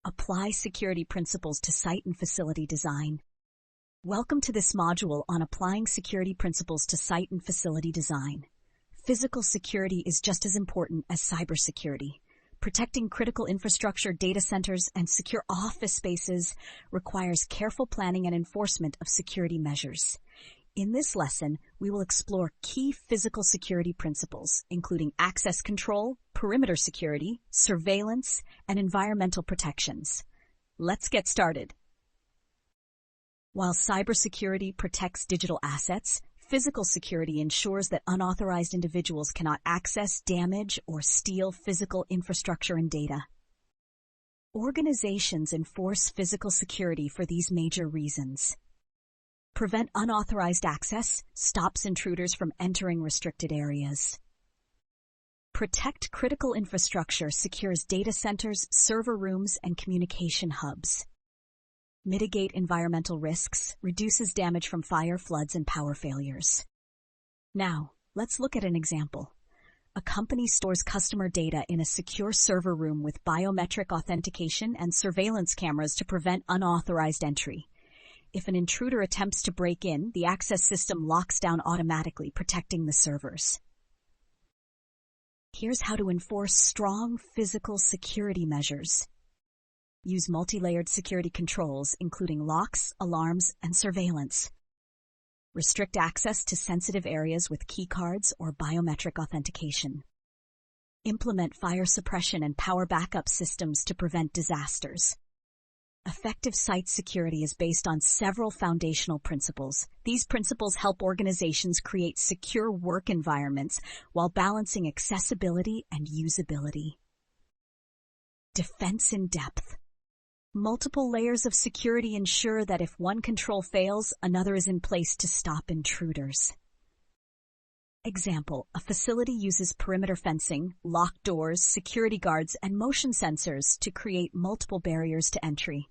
Apply security principles to site and facility design. Welcome to this module on applying security principles to site and facility design. Physical security is just as important as cybersecurity. Protecting critical infrastructure, data centers, and secure office spaces requires careful planning and enforcement of security measures. In this lesson, we will explore key physical security principles, including access control, perimeter security, surveillance, and environmental protections. Let's get started. While cybersecurity protects digital assets, physical security ensures that unauthorized individuals cannot access, damage, or steal physical infrastructure and data. Organizations enforce physical security for these major reasons. Prevent unauthorized access, stops intruders from entering restricted areas. Protect critical infrastructure, secures data centers, server rooms, and communication hubs. Mitigate environmental risks, reduces damage from fire, floods, and power failures. Now, let's look at an example. A company stores customer data in a secure server room with biometric authentication and surveillance cameras to prevent unauthorized entry. If an intruder attempts to break in, the access system locks down automatically, protecting the servers. Here's how to enforce strong physical security measures. Use multi-layered security controls, including locks, alarms, and surveillance. Restrict access to sensitive areas with keycards or biometric authentication. Implement fire suppression and power backup systems to prevent disasters. Effective site security is based on several foundational principles. These principles help organizations create secure work environments while balancing accessibility and usability. Defense in depth. Multiple layers of security ensure that if one control fails, another is in place to stop intruders. Example, a facility uses perimeter fencing, locked doors, security guards, and motion sensors to create multiple barriers to entry.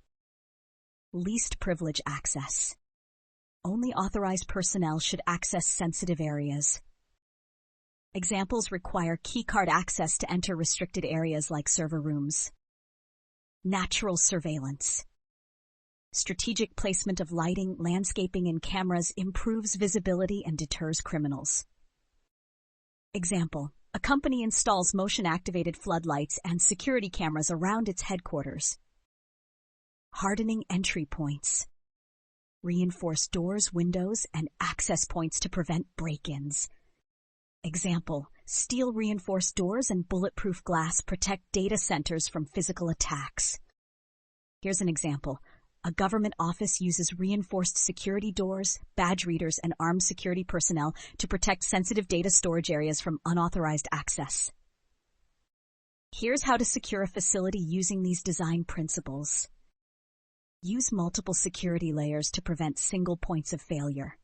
Least privilege access. Only authorized personnel should access sensitive areas. Examples require keycard access to enter restricted areas like server rooms. Natural surveillance. Strategic placement of lighting, landscaping, and cameras improves visibility and deters criminals. Example, a company installs motion-activated floodlights and security cameras around its headquarters. Hardening entry points. Reinforce doors, windows, and access points to prevent break-ins. Example, steel-reinforced doors and bulletproof glass protect data centers from physical attacks. Here's an example. A government office uses reinforced security doors, badge readers, and armed security personnel to protect sensitive data storage areas from unauthorized access. Here's how to secure a facility using these design principles. Use multiple security layers to prevent single points of failure.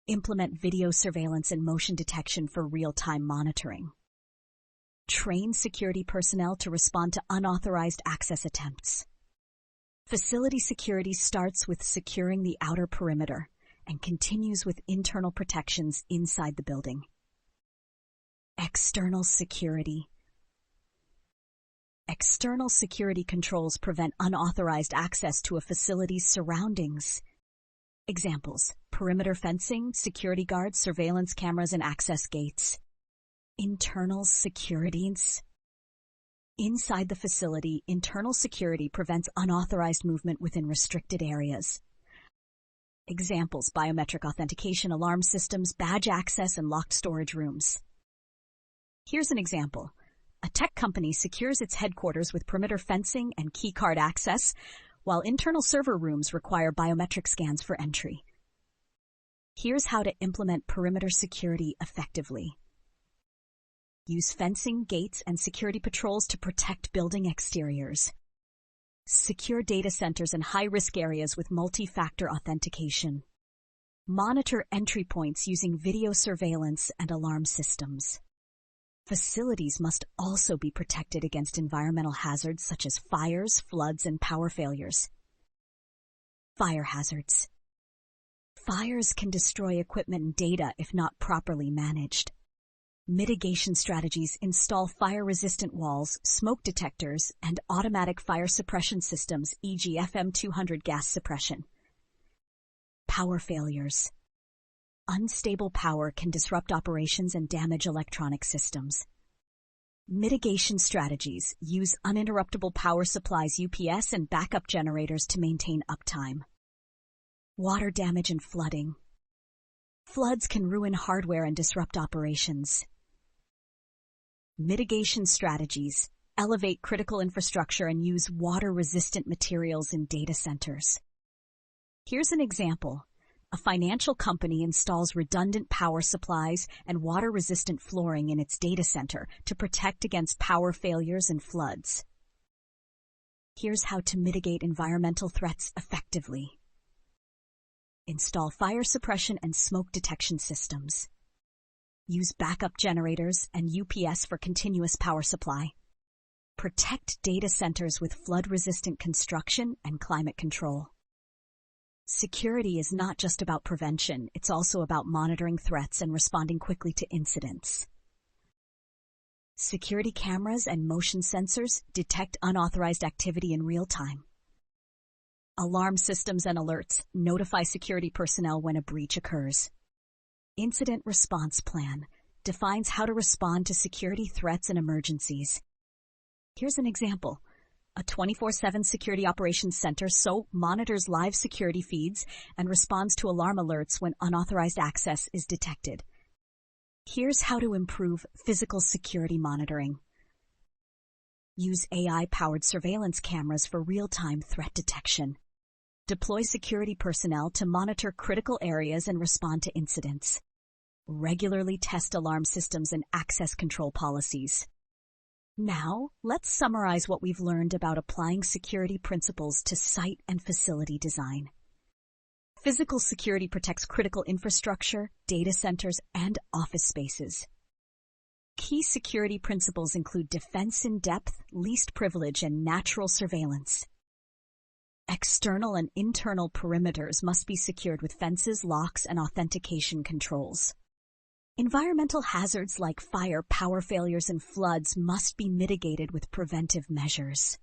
Implement video surveillance and motion detection for real-time monitoring. Train security personnel to respond to unauthorized access attempts. Facility security starts with securing the outer perimeter and continues with internal protections inside the building. External security. External security controls prevent unauthorized access to a facility's surroundings. Examples, perimeter fencing, security guards, surveillance cameras, and access gates. Internal securities. Inside the facility, internal security prevents unauthorized movement within restricted areas. Examples, biometric authentication, alarm systems, badge access, and locked storage rooms. Here's an example. A tech company secures its headquarters with perimeter fencing and keycard access, while internal server rooms require biometric scans for entry. Here's how to implement perimeter security effectively. Use fencing, gates, and security patrols to protect building exteriors. Secure data centers and high-risk areas with multi-factor authentication. Monitor entry points using video surveillance and alarm systems. Facilities must also be protected against environmental hazards such as fires, floods, and power failures. Fire hazards. Fires can destroy equipment and data if not properly managed. Mitigation strategies install fire-resistant walls, smoke detectors, and automatic fire suppression systems, e.g. FM200 gas suppression. Power failures. Unstable power can disrupt operations and damage electronic systems. Mitigation strategies use uninterruptible power supplies, UPS, and backup generators to maintain uptime. Water damage and flooding. Floods can ruin hardware and disrupt operations. Mitigation strategies elevate critical infrastructure and use water-resistant materials in data centers. Here's an example. A financial company installs redundant power supplies and water-resistant flooring in its data center to protect against power failures and floods. Here's how to mitigate environmental threats effectively. Install fire suppression and smoke detection systems. Use backup generators and UPS for continuous power supply. Protect data centers with flood-resistant construction and climate control. Security is not just about prevention, it's also about monitoring threats and responding quickly to incidents. Security cameras and motion sensors detect unauthorized activity in real time. Alarm systems and alerts notify security personnel when a breach occurs. Incident Response Plan defines how to respond to security threats and emergencies. Here's an example. A 24/7 Security Operations Center monitors live security feeds and responds to alarm alerts when unauthorized access is detected. Here's how to improve physical security monitoring. Use AI-powered surveillance cameras for real-time threat detection. Deploy security personnel to monitor critical areas and respond to incidents. Regularly test alarm systems and access control policies. Now, let's summarize what we've learned about applying security principles to site and facility design. Physical security protects critical infrastructure, data centers, and office spaces. Key security principles include defense in depth, least privilege, and natural surveillance. External and internal perimeters must be secured with fences, locks, and authentication controls. Environmental hazards like fire, power failures, and floods must be mitigated with preventive measures.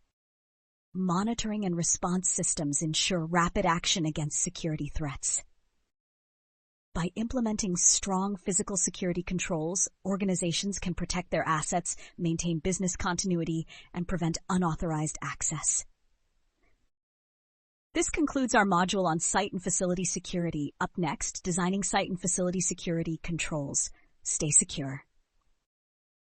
Monitoring and response systems ensure rapid action against security threats. By implementing strong physical security controls, organizations can protect their assets, maintain business continuity, and prevent unauthorized access. This concludes our module on site and facility security. Up next, designing site and facility security controls. Stay secure.